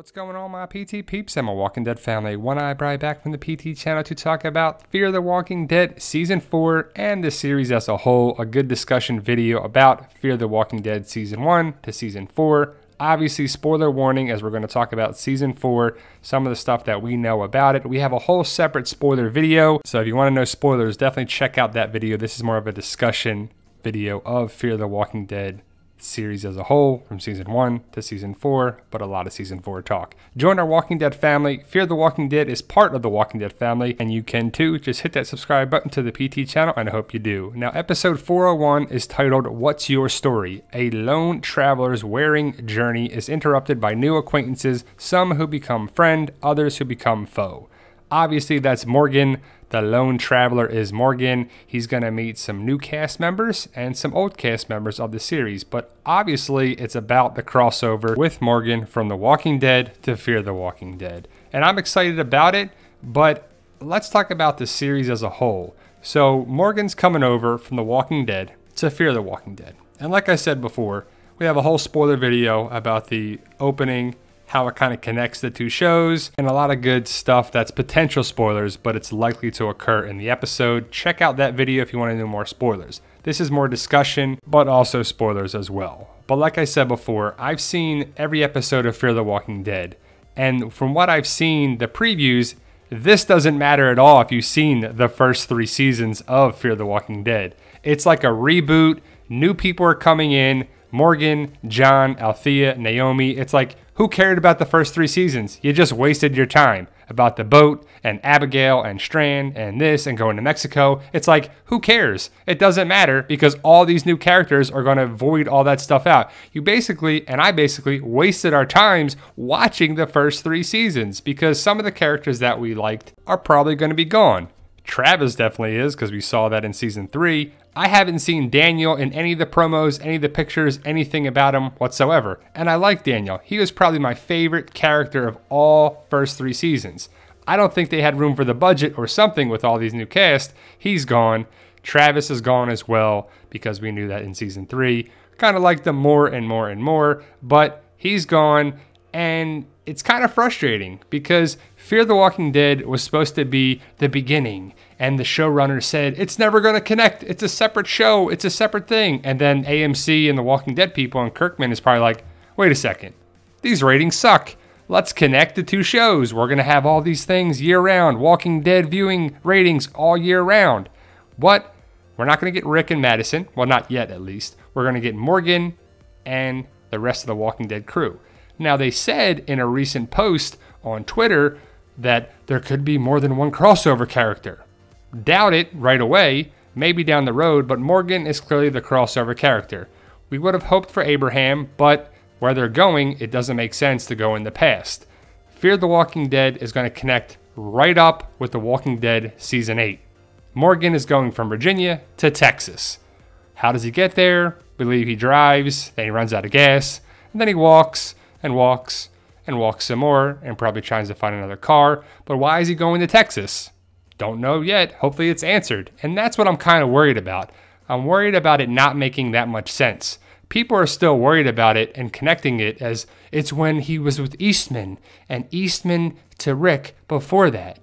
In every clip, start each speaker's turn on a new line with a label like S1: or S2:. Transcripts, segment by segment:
S1: What's going on, my PT peeps and my Walking Dead family? One Eye Bri back from the PT channel to talk about Fear the Walking Dead Season 4 and the series as a whole. A good discussion video about Fear the Walking Dead Season 1 to Season 4. Obviously, spoiler warning as we're going to talk about Season 4, some of the stuff that we know about it. We have a whole separate spoiler video, so if you want to know spoilers, definitely check out that video. This is more of a discussion video of Fear the Walking Dead series as a whole, from Season 1 to Season 4, but a lot of Season 4 talk. Join our Walking Dead family. Fear the Walking Dead is part of the Walking Dead family, and you can too. Just hit that subscribe button to the PT channel, and I hope you do. Now, episode 401 is titled, What's Your Story? A lone traveler's wearing journey is interrupted by new acquaintances, some who become friend, others who become foe. Obviously, that's Morgan. The lone traveler is Morgan. He's going to meet some new cast members and some old cast members of the series. But obviously, it's about the crossover with Morgan from The Walking Dead to Fear the Walking Dead. And I'm excited about it, but let's talk about the series as a whole. So Morgan's coming over from The Walking Dead to Fear the Walking Dead. And like I said before, we have a whole spoiler video about the opening, how it kind of connects the two shows, and a lot of good stuff that's potential spoilers, but it's likely to occur in the episode. Check out that video if you want to know more spoilers. This is more discussion, but also spoilers as well. But like I said before, I've seen every episode of Fear the Walking Dead, and from what I've seen, the previews, this doesn't matter at all if you've seen the first 3 seasons of Fear the Walking Dead. It's like a reboot, new people are coming in, Morgan, John, Althea, Naomi. It's like, who cared about the first 3 seasons? You just wasted your time about the boat and Abigail and Strand and this and going to Mexico. It's like, who cares? It doesn't matter because all these new characters are going to void all that stuff out. You basically, and I basically, wasted our times watching the first 3 seasons because some of the characters that we liked are probably going to be gone. Travis definitely is because we saw that in Season 3. I haven't seen Daniel in any of the promos, any of the pictures, anything about him whatsoever. And I like Daniel. He was probably my favorite character of all first 3 seasons. I don't think they had room for the budget or something with all these new cast. He's gone. Travis is gone as well because we knew that in Season 3. Kind of liked them more and more and more, but he's gone. And it's kind of frustrating because Fear the Walking Dead was supposed to be the beginning, and the showrunner said, it's never going to connect. It's a separate show. It's a separate thing. And then AMC and the Walking Dead people and Kirkman is probably like, wait a second. These ratings suck. Let's connect the 2 shows. We're going to have all these things year round. Walking Dead viewing ratings all year round. What? We're not going to get Rick and Madison. Well, not yet at least. We're going to get Morgan and the rest of the Walking Dead crew. Now, they said in a recent post on Twitter that there could be more than one crossover character. Doubt it right away, maybe down the road, but Morgan is clearly the crossover character. We would have hoped for Abraham, but where they're going, it doesn't make sense to go in the past. Fear the Walking Dead is going to connect right up with The Walking Dead Season 8. Morgan is going from Virginia to Texas. How does he get there? Believe he drives, then he runs out of gas, and then he walks and walks and walks some more and probably tries to find another car. But why is he going to Texas? Don't know yet. Hopefully it's answered. And that's what I'm kind of worried about. I'm worried about it not making that much sense. People are still worried about it and connecting it as it's when he was with Eastman and Eastman to Rick before that.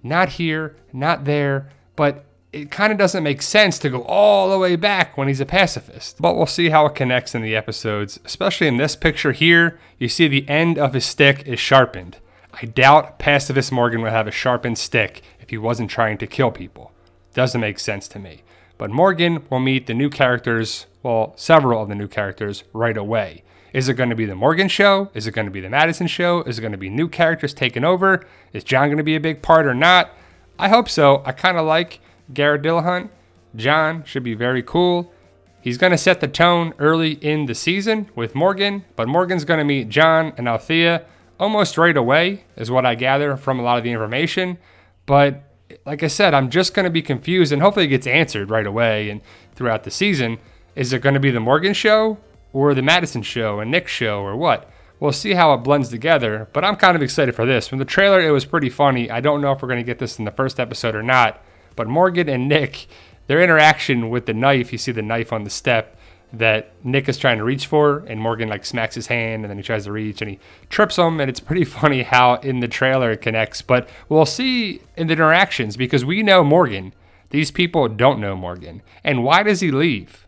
S1: Not here, not there, but it kind of doesn't make sense to go all the way back when he's a pacifist. But we'll see how it connects in the episodes, especially in this picture here. You see the end of his stick is sharpened. I doubt pacifist Morgan would have a sharpened stick if he wasn't trying to kill people. Doesn't make sense to me. But Morgan will meet the new characters, well, several of the new characters right away. Is it going to be the Morgan show? Is it going to be the Madison show? Is it going to be new characters taking over? Is John going to be a big part or not? I hope so. I kind of like Garrett Dillahunt. John should be very cool. He's going to set the tone early in the season with Morgan, but Morgan's going to meet John and Althea almost right away, is what I gather from a lot of the information. But like I said, I'm just going to be confused, and hopefully it gets answered right away and throughout the season. Is it going to be the Morgan show or the Madison show and Nick's show or what? We'll see how it blends together, but I'm kind of excited for this. From the trailer, it was pretty funny. I don't know if we're going to get this in the first episode or not, but Morgan and Nick, their interaction with the knife, you see the knife on the step, that Nick is trying to reach for, and Morgan like smacks his hand and then he tries to reach and he trips him, and it's pretty funny how in the trailer it connects. But we'll see in the interactions, because we know Morgan. These people don't know Morgan. And why does he leave?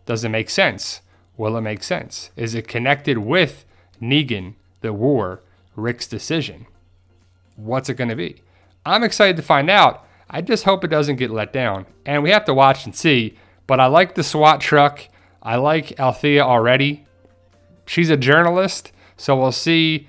S1: Does it make sense? Will it make sense? Is it connected with Negan, the war, Rick's decision? What's it going to be? I'm excited to find out. I just hope it doesn't get let down. And we have to watch and see. But I like the SWAT truck. I like Althea already. She's a journalist, so we'll see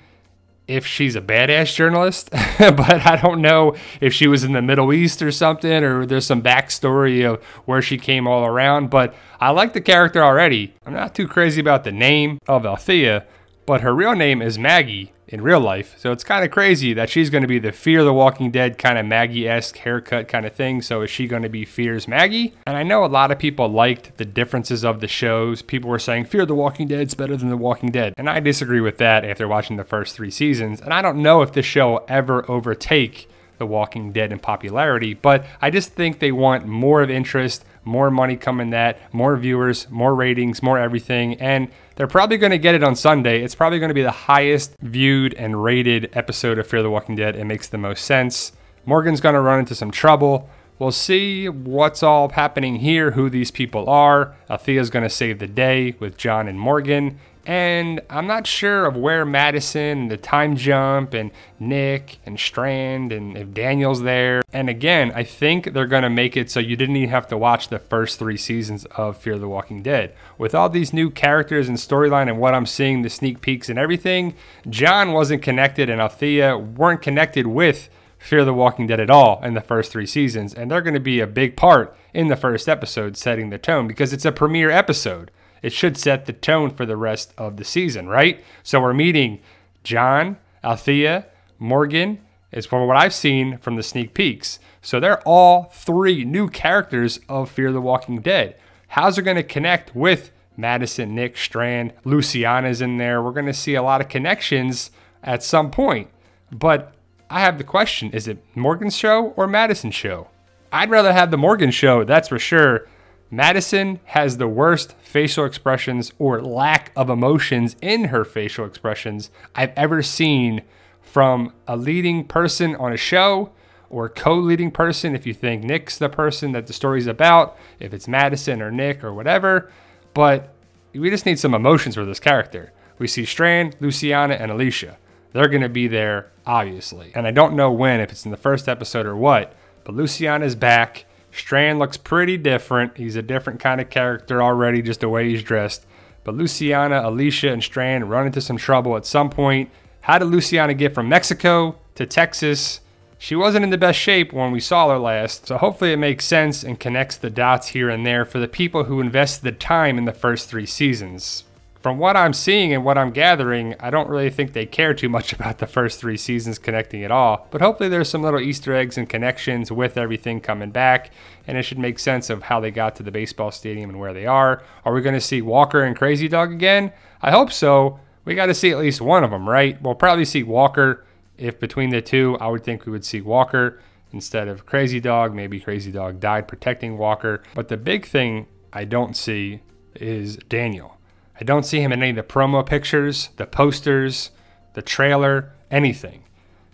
S1: if she's a badass journalist. But I don't know if she was in the Middle East or something, or there's some backstory of where she came all around. But I like the character already. I'm not too crazy about the name of Althea, but her real name is Maggie in real life. So it's kind of crazy that she's going to be the Fear the Walking Dead kind of Maggie-esque haircut kind of thing. So is she going to be Fear's Maggie? And I know a lot of people liked the differences of the shows. People were saying Fear the Walking Dead's better than The Walking Dead. And I disagree with that after watching the first 3 seasons. And I don't know if the show will ever overtake The Walking Dead in popularity, but I just think they want more of interest, more money coming that, more viewers, more ratings, more everything, and they're probably going to get it on Sunday. It's probably going to be the highest viewed and rated episode of Fear the Walking Dead. It makes the most sense. Morgan's going to run into some trouble. We'll see what's all happening here, who these people are. Althea's going to save the day with John and Morgan. And I'm not sure of where Madison and the time jump and Nick and Strand and if Daniel's there. And again, I think they're going to make it so you didn't even have to watch the first 3 seasons of Fear the Walking Dead. With all these new characters and storyline and what I'm seeing, the sneak peeks and everything, John wasn't connected and Althea weren't connected with Fear the Walking Dead at all in the first 3 seasons. And they're going to be a big part in the first episode setting the tone, because it's a premiere episode. It should set the tone for the rest of the season, right? So we're meeting John, Althea, Morgan, is from what I've seen from the sneak peeks. So they're all 3 new characters of Fear the Walking Dead. How's it going to connect with Madison, Nick, Strand, Luciana's in there? We're going to see a lot of connections at some point. But I have the question, is it Morgan's show or Madison's show? I'd rather have the Morgan show, that's for sure. Madison has the worst facial expressions or lack of emotions in her facial expressions I've ever seen from a leading person on a show or co-leading person, if you think Nick's the person that the story's about, if it's Madison or Nick or whatever. But we just need some emotions for this character. We see Strand, Luciana, and Alicia. They're going to be there, obviously. And I don't know when, if it's in the first episode or what, but Luciana's back. Strand looks pretty different. He's a different kind of character already, just the way he's dressed. But Luciana, Alicia, and Strand run into some trouble at some point. How did Luciana get from Mexico to Texas? She wasn't in the best shape when we saw her last. So hopefully it makes sense and connects the dots here and there for the people who invested the time in the first 3 seasons. From what I'm seeing and what I'm gathering, I don't really think they care too much about the first 3 seasons connecting at all. But hopefully there's some little Easter eggs and connections with everything coming back. And it should make sense of how they got to the baseball stadium and where they are. Are we going to see Walker and Crazy Dog again? I hope so. We got to see at least one of them, right? We'll probably see Walker. If between the 2, I would think we would see Walker instead of Crazy Dog. Maybe Crazy Dog died protecting Walker. But the big thing I don't see is Daniel. I don't see him in any of the promo pictures, the posters, the trailer, anything.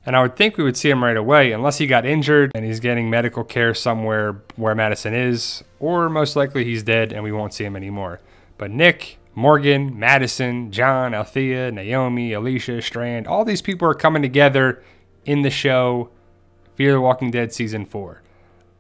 S1: And I would think we would see him right away unless he got injured and he's getting medical care somewhere where Madison is, or most likely he's dead and we won't see him anymore. But Nick, Morgan, Madison, John, Althea, Naomi, Alicia, Strand, all these people are coming together in the show Fear the Walking Dead Season 4.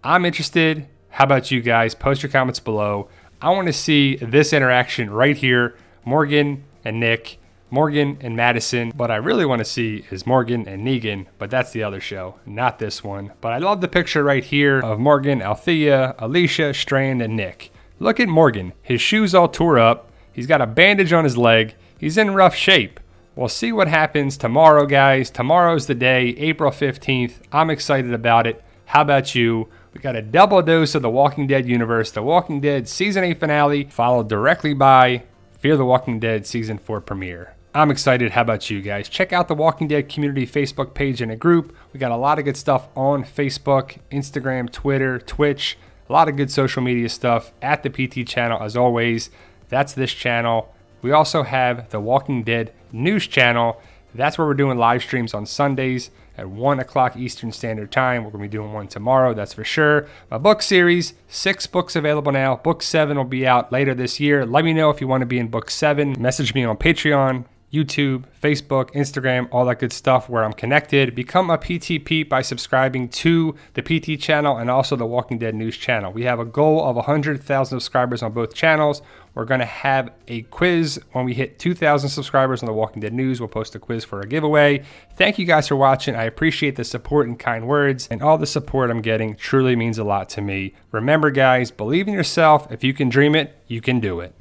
S1: I'm interested. How about you guys? Post your comments below. I want to see this interaction right here, Morgan and Nick, Morgan and Madison. What I really want to see is Morgan and Negan, but that's the other show, not this one. But I love the picture right here of Morgan, Althea, Alicia, Strand, and Nick. Look at Morgan. His shoes all tore up. He's got a bandage on his leg. He's in rough shape. We'll see what happens tomorrow, guys. Tomorrow's the day, April 15th. I'm excited about it. How about you? We got a double dose of The Walking Dead universe, The Walking Dead Season 8 finale, followed directly by Fear the Walking Dead Season 4 premiere. I'm excited. How about you guys? Check out the Walking Dead community Facebook page and a group. We got a lot of good stuff on Facebook, Instagram, Twitter, Twitch, a lot of good social media stuff at the PT channel as always. That's this channel. We also have the Walking Dead news channel. That's where we're doing live streams on Sundays at 1 o'clock Eastern Standard Time. We're going to be doing one tomorrow, that's for sure. A book series, 6 books available now. Book 7 will be out later this year. Let me know if you want to be in book 7. Message me on Patreon, YouTube, Facebook, Instagram, all that good stuff where I'm connected. Become a PT Peep by subscribing to the PT channel and also the Walking Dead news channel. We have a goal of 100,000 subscribers on both channels. We're going to have a quiz when we hit 2,000 subscribers on the Walking Dead news. We'll post a quiz for a giveaway. Thank you guys for watching. I appreciate the support and kind words, and all the support I'm getting truly means a lot to me. Remember guys, believe in yourself. If you can dream it, you can do it.